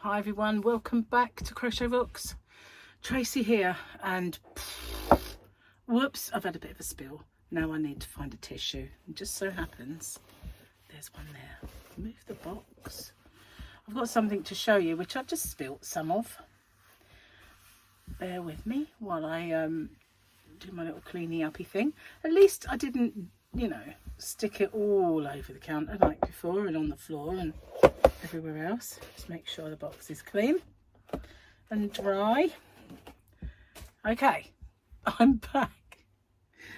Hi everyone, welcome back to Crochet Rocks. Tracy here, and whoops, I've had a bit of a spill. Now I need to find a tissue. It just so happens there's one there. Move the box. I've got something to show you which I've just spilt some of. Bear with me while I do my little cleaning uppy thing. At least I didn't, you know, stick it all over the counter like before and on the floor and everywhere else. Just make sure the box is clean and dry. Okay, I'm back.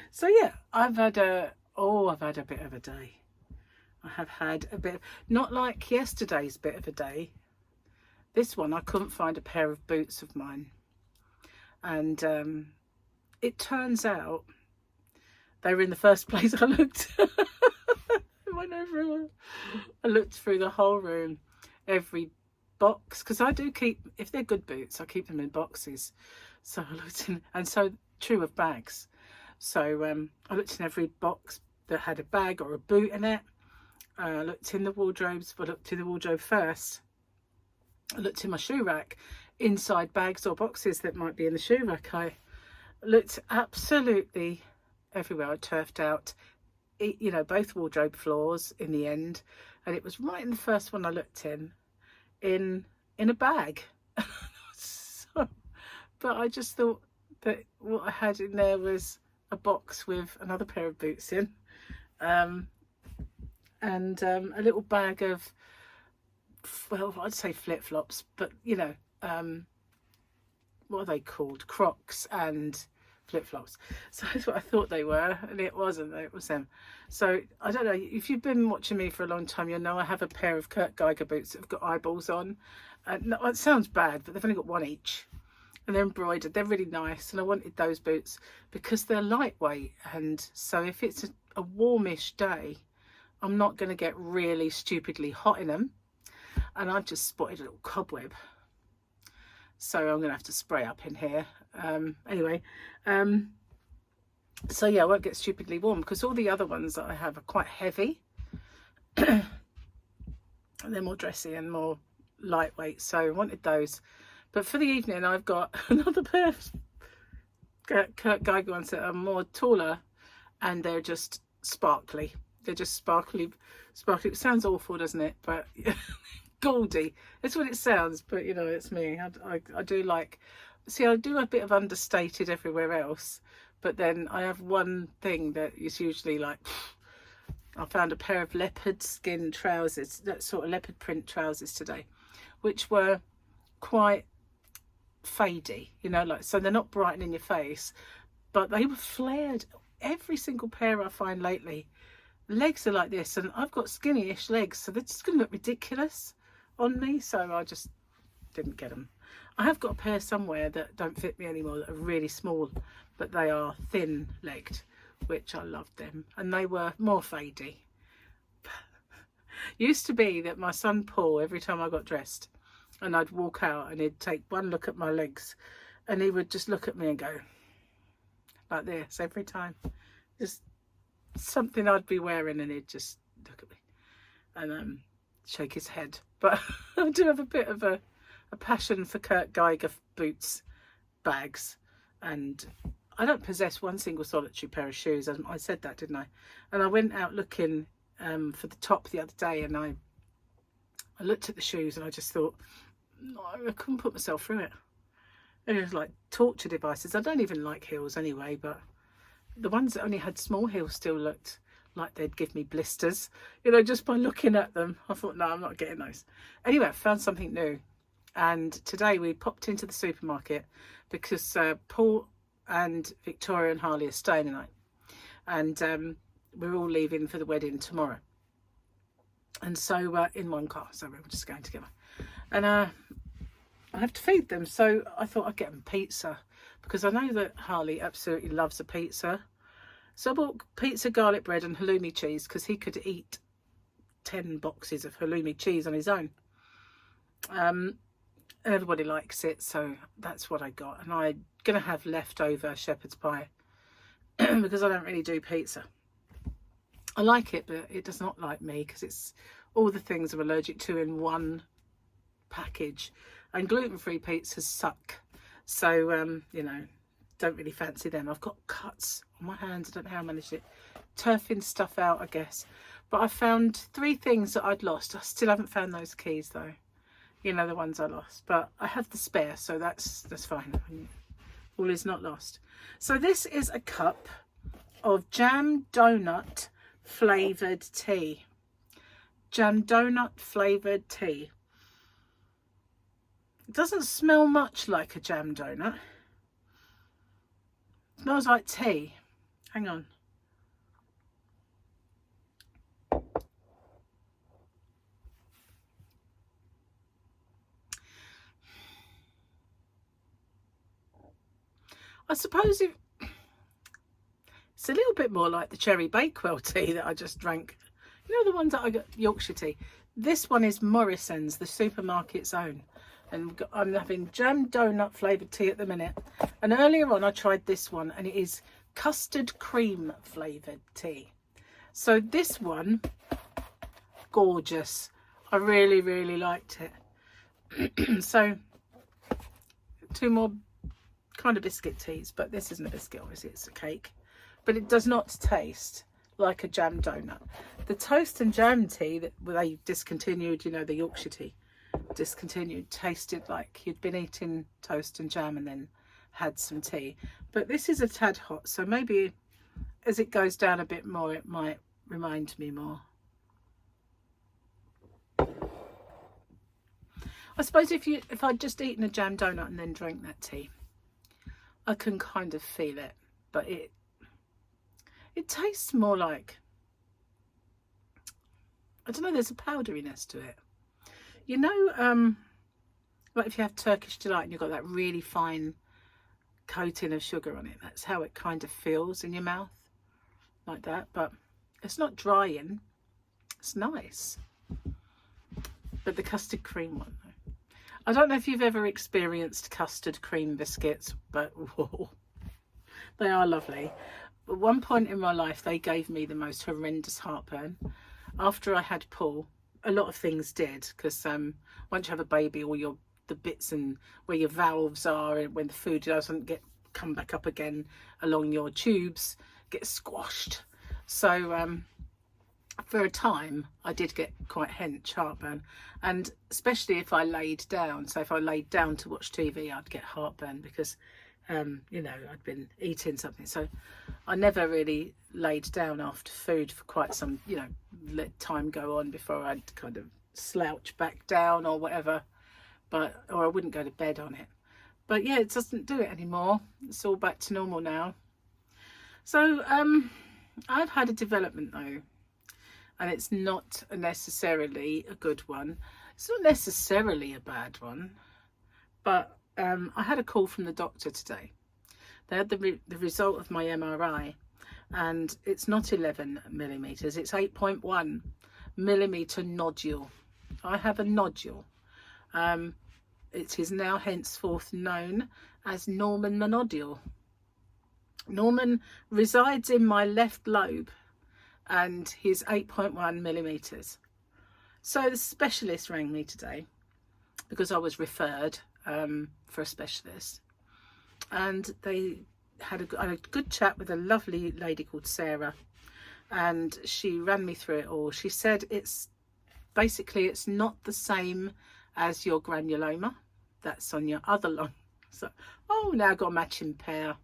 So yeah, I've had a bit of a day. I have had a bit, not like yesterday's bit of a day. This one, I couldn't find a pair of boots of mine, and it turns out they were in the first place I looked. I went everywhere. I looked through the whole room, every box, because I do keep, if they're good boots, I keep them in boxes. So I looked in, and so true of bags. So I looked in every box that had a bag or a boot in it. I looked in the wardrobes, but I looked in the wardrobe first. I looked in my shoe rack, inside bags or boxes that might be in the shoe rack. I looked absolutely everywhere. I turfed out, you know, both wardrobe floors in the end, and it was right in the first one I looked in a bag. So, but I just thought that what I had in there was a box with another pair of boots in, and a little bag of, well, I'd say flip-flops, but you know, what are they called? Crocs and flip-flops. So that's what I thought they were, and it wasn't. It was them. So I don't know, if you've been watching me for a long time, you'll know I have a pair of Kurt Geiger boots that have got eyeballs on. No, it sounds bad, but they've only got one each, and they're embroidered. They're really nice, and I wanted those boots because they're lightweight, and so if it's a warmish day, I'm not going to get really stupidly hot in them. And I've just spotted a little cobweb, so I'm going to have to spray up in here. Anyway, so yeah, I won't get stupidly warm because all the other ones that I have are quite heavy. They're more dressy and more lightweight, so I wanted those. But for the evening, I've got another pair of Kurt Geiger ones that are more taller, and they're just sparkly. They're just sparkly. It sounds awful, doesn't it? But gaudy. That's what it sounds, but you know, it's me. I do like, see, I do a bit of understated everywhere else, but then I have one thing that is usually like, I found a pair of leopard skin trousers, that sort of leopard print trousers today, which were quite fadey, you know, like, so they're not bright and in your face, but they were flared. Every single pair I find lately, legs are like this, and I've got skinny-ish legs, so they're just going to look ridiculous on me, so I just didn't get them. I have got a pair somewhere that don't fit me anymore, that are really small, but they are thin-legged, which I loved them, and they were more fadey. Used to be that my son Paul, every time I got dressed and I'd walk out, and he'd take one look at my legs, and he would just look at me and go like this every time, just something I'd be wearing, and he'd just look at me and shake his head. But I do have a bit of a passion for Kurt Geiger boots, bags, and I don't possess one single solitary pair of shoes. I said that, didn't I? And I went out looking for the top the other day, and I looked at the shoes, and I just thought, no, I couldn't put myself through it. And it was like torture devices. I don't even like heels anyway, but the ones that only had small heels still looked like they'd give me blisters, you know, just by looking at them. I thought, no, I'm not getting those. Anyway, I found something new, and today we popped into the supermarket because Paul and Victoria and Harley are staying tonight, and we're all leaving for the wedding tomorrow, and so in one car, so we're just going together, and I have to feed them, so I thought I'd get them pizza, because I know that Harley absolutely loves a pizza. So I bought pizza, garlic bread and halloumi cheese, because he could eat 10 boxes of halloumi cheese on his own. Everybody likes it, so that's what I got. And I'm going to have leftover shepherd's pie because I don't really do pizza. I like it, but it does not like me, because it's all the things I'm allergic to in one package, and gluten-free pizzas suck. So you know, don't really fancy them. I've got cuts on my hands. I don't know how I managed it. Turfing stuff out, I guess. But I found 3 things that I'd lost. I still haven't found those keys though. You know, the ones I lost. But I have the spare, so that's fine. All is not lost. So this is a cup of jam donut flavoured tea. Jam donut flavoured tea. It doesn't smell much like a jam donut. It smells like tea. Hang on. I suppose it's a little bit more like the cherry bakewell tea that I just drank. You know, the ones that I got, Yorkshire tea. This one is Morrison's, the supermarket's own. And I'm having jam donut flavoured tea at the minute. And earlier on I tried this one, and it is custard cream flavoured tea. So this one, gorgeous. I really, really liked it. So 2 more kind of biscuit teas, but this isn't a biscuit, obviously it's a cake. But it does not taste like a jam donut. The toast and jam tea that they discontinued, you know, the Yorkshire tea discontinued, tasted like you'd been eating toast and jam and then had some tea. But this is a tad hot, so maybe as it goes down a bit more it might remind me more. I suppose if I'd just eaten a jam donut and then drank that tea, I can kind of feel it, but it tastes more like, I don't know, there's a powderiness to it. You know, like if you have Turkish Delight and you've got that really fine coating of sugar on it, that's how it kind of feels in your mouth, like that. But it's not drying, it's nice. But the custard cream one, though. I don't know if you've ever experienced custard cream biscuits, but whoa, they are lovely. At one point in my life, they gave me the most horrendous heartburn. After I had Paul, a lot of things did, because once you have a baby, all the bits and where your valves are, and when the food doesn't come back up again along your tubes, get squashed. So for a time, I did get quite hench heartburn, and especially if I laid down. So if I laid down to watch TV, I'd get heartburn because you know, I'd been eating something. So I never really laid down after food for quite some, you know, let time go on before I'd kind of slouch back down or whatever, or I wouldn't go to bed on it. But yeah, it doesn't do it anymore. It's all back to normal now. So I've had a development though, and it's not necessarily a good one. It's not necessarily a bad one, but I had a call from the doctor today. They had the result of my MRI, and it's not 11 millimeters, it's 8.1 millimeter nodule. I have a nodule. It is now henceforth known as Norman the nodule. Norman resides in my left lobe, and he's 8.1 millimeters. So the specialist rang me today because I was referred for a specialist, and they had a good chat with a lovely lady called Sarah, and she ran me through it all. She said it's not the same as your granuloma that's on your other lung. So now I've got a matching pair.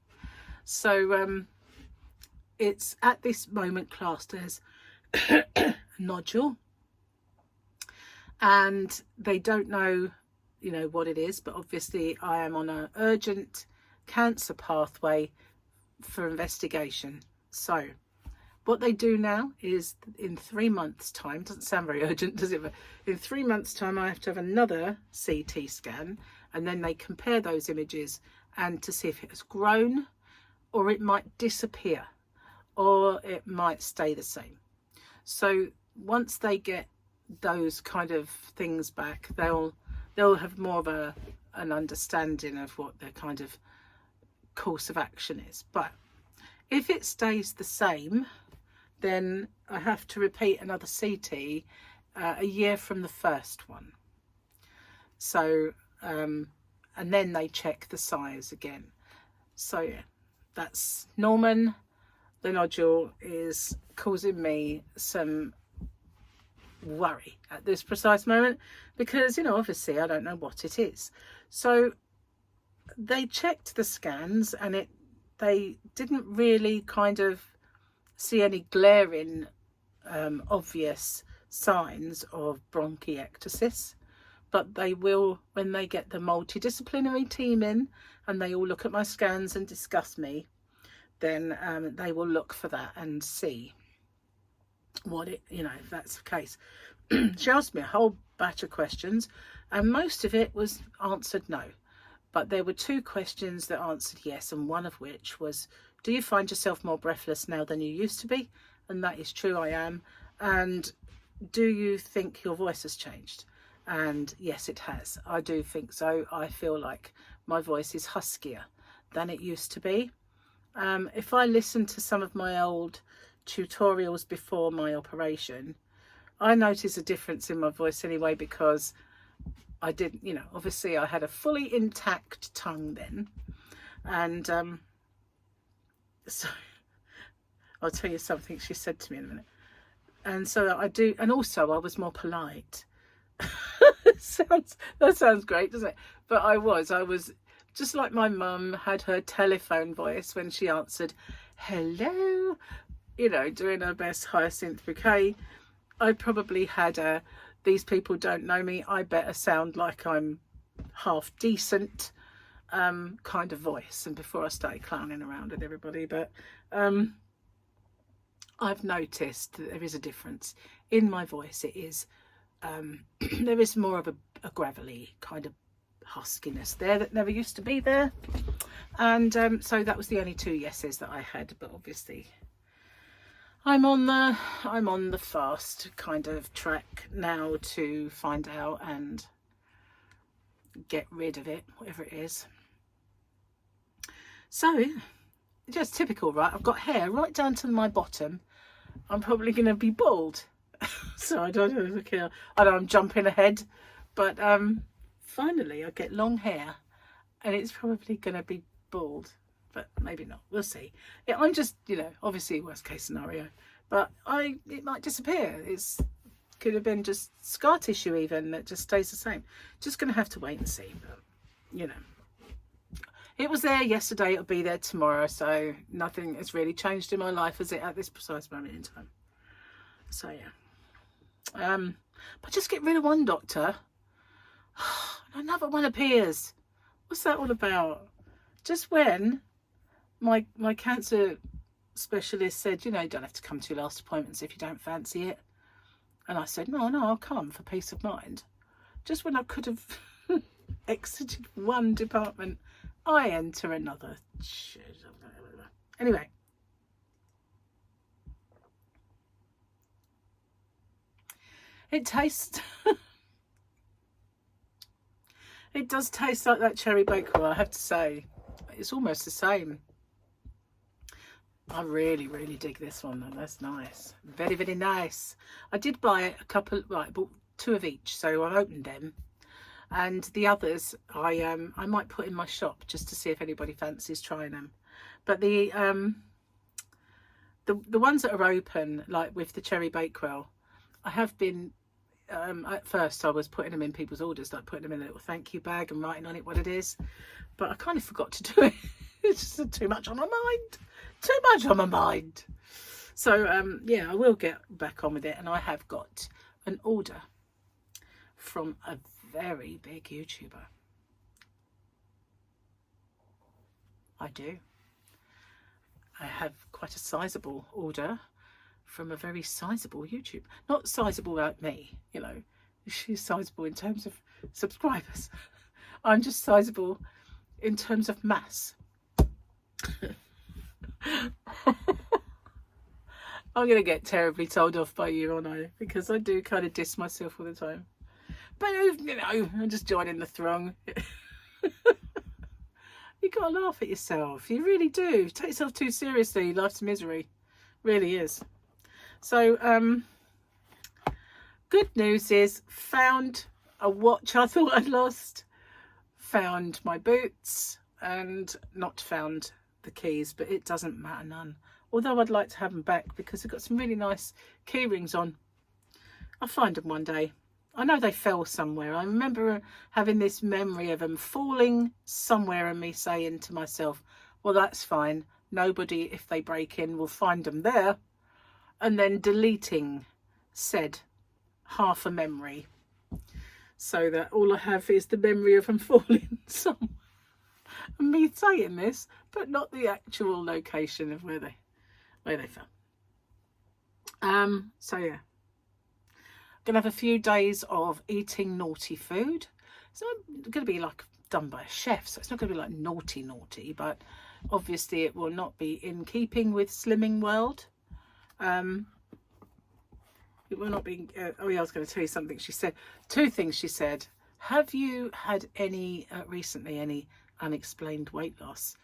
So it's at this moment classed as a nodule, and they don't know, you know, what it is, but obviously I am on an urgent cancer pathway for investigation. So what they do now is in 3 months time, doesn't sound very urgent, does it, but in 3 months time I have to have another CT scan, and then they compare those images and to see if it has grown, or it might disappear, or it might stay the same. So once they get those kind of things back, they'll have more of an understanding of what their kind of course of action is. But if it stays the same, then I have to repeat another CT a year from the first one. So and then they check the size again. So yeah, that's Norman. The nodule is causing me some worry at this precise moment because, you know, obviously I don't know what it is. So they checked the scans and they didn't really kind of see any glaring obvious signs of bronchiectasis, but they will when they get the multidisciplinary team in and they all look at my scans and discuss me, then they will look for that and see what it, you know, if that's the case. She asked me a whole batch of questions and most of it was answered no, but there were 2 questions that answered yes, and one of which was, do you find yourself more breathless now than you used to be? And that is true, I am. And do you think your voice has changed? And yes, it has. I do think so. I feel like my voice is huskier than it used to be. If I listen to some of my old tutorials before my operation, I notice a difference in my voice anyway, because I didn't, you know, obviously I had a fully intact tongue then. And so I'll tell you something she said to me in a minute. And so I do, and also I was more polite. That sounds great, doesn't it? But I was just like my mum had her telephone voice when she answered hello, you know, doing her best hyacinth bouquet. I probably had these people don't know me, I better sound like I'm half decent kind of voice, and before I started clowning around with everybody. But I've noticed that there is a difference in my voice. It is there is more of a gravelly kind of huskiness there that never used to be there. And so that was the only 2 yeses that I had, but obviously I'm on the fast kind of track now to find out and get rid of it, whatever it is. So just typical, right? I've got hair right down to my bottom. I'm probably going to be bald. So I don't know, I know I'm jumping ahead, but finally I get long hair and it's probably going to be bald, but maybe not, we'll see. Yeah, I'm just, you know, obviously worst case scenario, but it might disappear. Could have been just scar tissue even that just stays the same. Just going to have to wait and see, but you know, it was there yesterday, it'll be there tomorrow, so nothing has really changed in my life as it at this precise moment in time. So yeah, but just get rid of one doctor, another one appears. What's that all about? Just when my cancer specialist said, you know, you don't have to come to your last appointments if you don't fancy it. And I said, no, I'll come for peace of mind. Just when I could have exited one department, I enter another. Anyway. It tastes... It does taste like that cherry bakewell, I have to say. It's almost the same. I really, really dig this one though. That's nice. Very, very nice. I did buy a couple, right, bought 2 of each, so I've opened them. And the others I might put in my shop just to see if anybody fancies trying them. But the ones that are open, like with the cherry bakewell, I have been at first I was putting them in people's orders, like putting them in a little thank you bag and writing on it what it is, but I kind of forgot to do it. It's just too much on my mind. So yeah, I will get back on with it, and I have got an order from a very big YouTuber. I do. I have quite a sizable order from a very sizable YouTube. Not sizable like me, you know. She's sizable in terms of subscribers. I'm just sizable in terms of mass. I'm going to get terribly told off by you, aren't I? Because I do kind of diss myself all the time. But, you know, I'm just joining the throng. You got to laugh at yourself. You really do. Take yourself too seriously. Life's misery. Really is. So, good news is found a watch I thought I'd lost, found my boots, and not found the keys, but it doesn't matter none. Although I'd like to have them back because they've got some really nice key rings on. I'll find them one day. I know they fell somewhere. I remember having this memory of them falling somewhere and me saying to myself, well, that's fine. Nobody, if they break in, will find them there. And then deleting said half a memory, so that all I have is the memory of them falling somewhere. And me saying this, but not the actual location of where they fell. So yeah, gonna have a few days of eating naughty food. It's not gonna be like done by a chef, so it's not gonna be like naughty, but obviously it will not be in keeping with Slimming World. It will not be. Oh yeah, I was going to tell you something. She said 2 things. She said, have you had any recently any unexplained weight loss?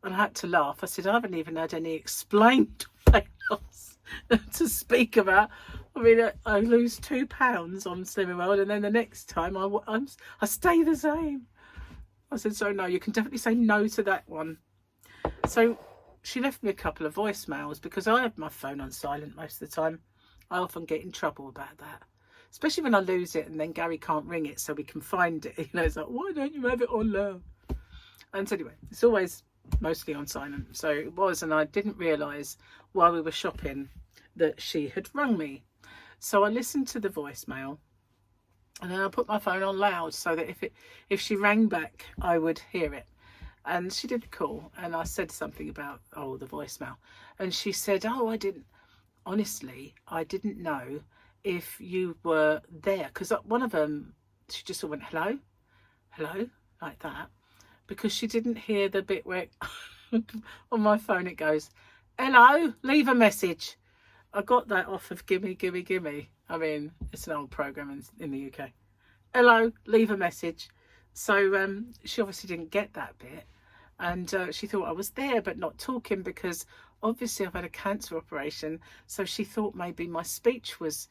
And I had to laugh. I said, I haven't even had any explained weight loss to speak about. I mean, I lose 2 pounds on Slimming World, and then the next time I stay the same. I said, so no, you can definitely say no to that one. So she left me a couple of voicemails because I have my phone on silent most of the time. I often get in trouble about that, especially when I lose it and then Gary can't ring it so we can find it. You know, it's like, why don't you have it on loud? And so anyway, it's always mostly on silent. So it was, and I didn't realise while we were shopping that she had rung me. So I listened to the voicemail, and then I put my phone on loud so that if she rang back, I would hear it. And she did call, and I said something about, oh, the voicemail. And she said, oh, honestly, I didn't know if you were there. Because one of them, she just went, hello, like that. Because she didn't hear the bit where, on my phone it goes, hello, leave a message. I got that off of Gimme. I mean, it's an old programme in the UK. Hello, leave a message. So she obviously didn't get that bit. And she thought I was there but not talking, because obviously I've had a cancer operation. So she thought maybe my speech was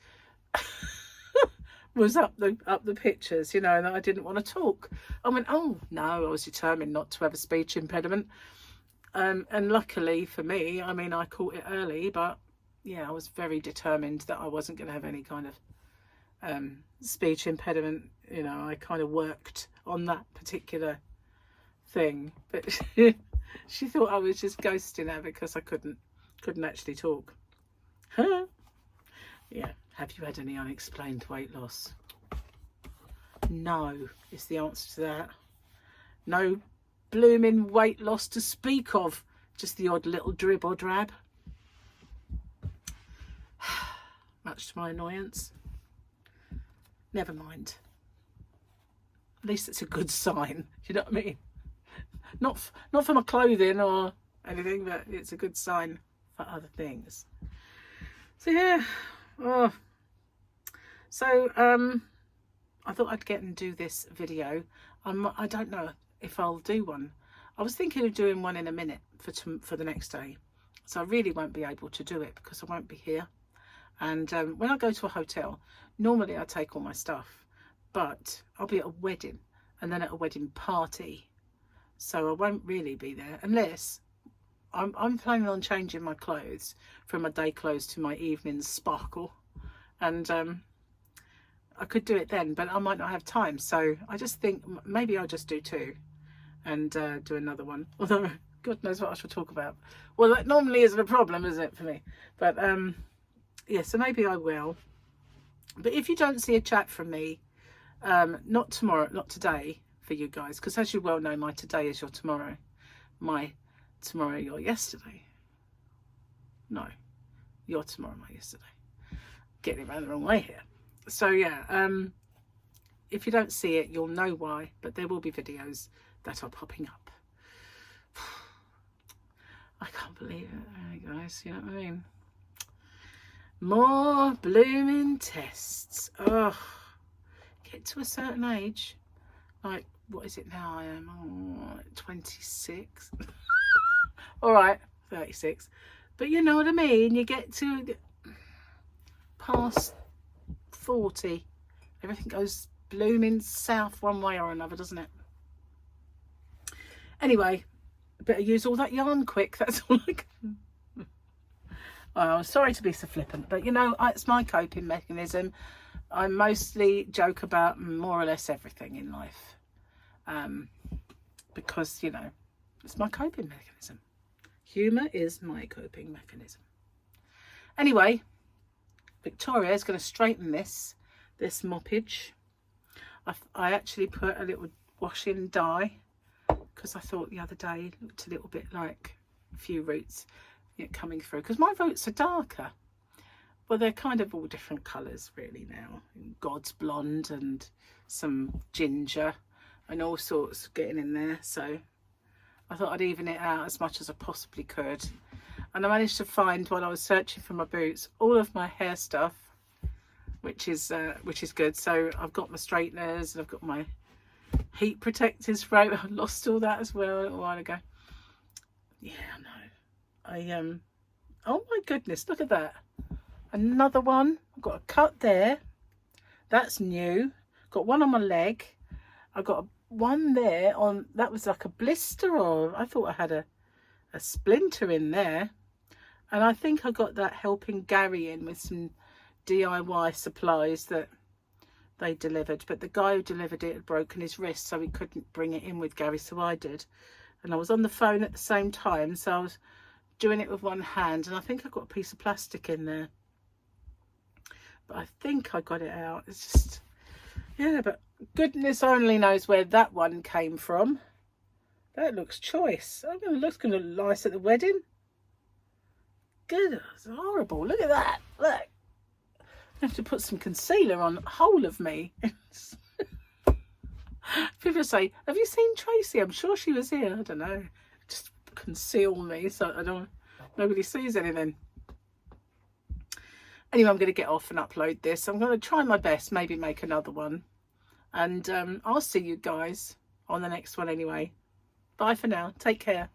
was up the pictures, you know, and that I didn't want to talk. I went, oh no, I was determined not to have a speech impediment. And luckily for me, I mean, I caught it early, but yeah, I was very determined that I wasn't going to have any kind of speech impediment. You know, I kind of worked on that particular thing, but she thought I was just ghosting her because I couldn't actually talk. Yeah. Have you had any unexplained weight loss? No is the answer to that. No blooming weight loss to speak of. Just the odd little drib or drab. Much to my annoyance. Never mind. At least it's a good sign. You know what I mean? Not for my clothing or anything, but it's a good sign for other things. So yeah. Oh. So I thought I'd get and do this video. I don't know if I'll do one. I was thinking of doing one in a minute for the next day. So I really won't be able to do it because I won't be here. And when I go to a hotel, normally I take all my stuff, but I'll be at a wedding and then at a wedding party. So I won't really be there unless I'm planning on changing my clothes from my day clothes to my evening sparkle. And I could do it then, but I might not have time. So I just think maybe I'll just do 2 and do another one. Although God knows what I shall talk about. Well, that normally isn't a problem, is it, for me? But yeah, so maybe I will. But if you don't see a chat from me, not tomorrow, not today for you guys, because as you well know, my today is your tomorrow. My tomorrow, your yesterday. No, your tomorrow, my yesterday. Getting it around the wrong way here. So yeah, if you don't see it, you'll know why, but there will be videos that are popping up. I can't believe it, guys, you know what I mean? More blooming tests. Oh, get to a certain age, like, what is it now? I am 26. All right, 36. But you know what I mean? You get to past 40, everything goes blooming south one way or another, doesn't it? Anyway, better use all that yarn quick. That's all I can. Oh, sorry to be so flippant, but you know, it's my coping mechanism. I mostly joke about more or less everything in life, because, you know, it's my coping mechanism. Humour is my coping mechanism. Anyway, Victoria is going to straighten this moppage. I actually put a little wash-in dye because I thought the other day it looked a little bit like a few roots coming through, because my roots are darker. Well, they're kind of all different colours really now. God's blonde and some ginger and all sorts getting in there. So I thought I'd even it out as much as I possibly could. And I managed to find, while I was searching for my boots, all of my hair stuff, which is good. So I've got my straighteners and I've got my heat protectors throat. I lost all that as well a little while ago. Yeah, I know. Oh my goodness, look at that. Another one. I've got a cut there. That's new. Got one on my leg. I've got one there on, that was like a blister, or I thought I had a splinter in there. And I think I got that helping Gary in with some DIY supplies that they delivered. But the guy who delivered it had broken his wrist, so he couldn't bring it in with Gary, so I did. And I was on the phone at the same time, so I was doing it with one hand. And I think I got a piece of plastic in there. But I think I got it out. It's just, yeah, but goodness only knows where that one came from. That looks choice. It looks going to look nice at the wedding. Good, it's horrible. Look at that. Look. I have to put some concealer on the whole of me. People say, have you seen Tracy? I'm sure she was here. I don't know. Just conceal me so nobody sees anything. Anyway, I'm going to get off and upload this. I'm going to try my best, maybe make another one. And I'll see you guys on the next one anyway. Bye for now. Take care.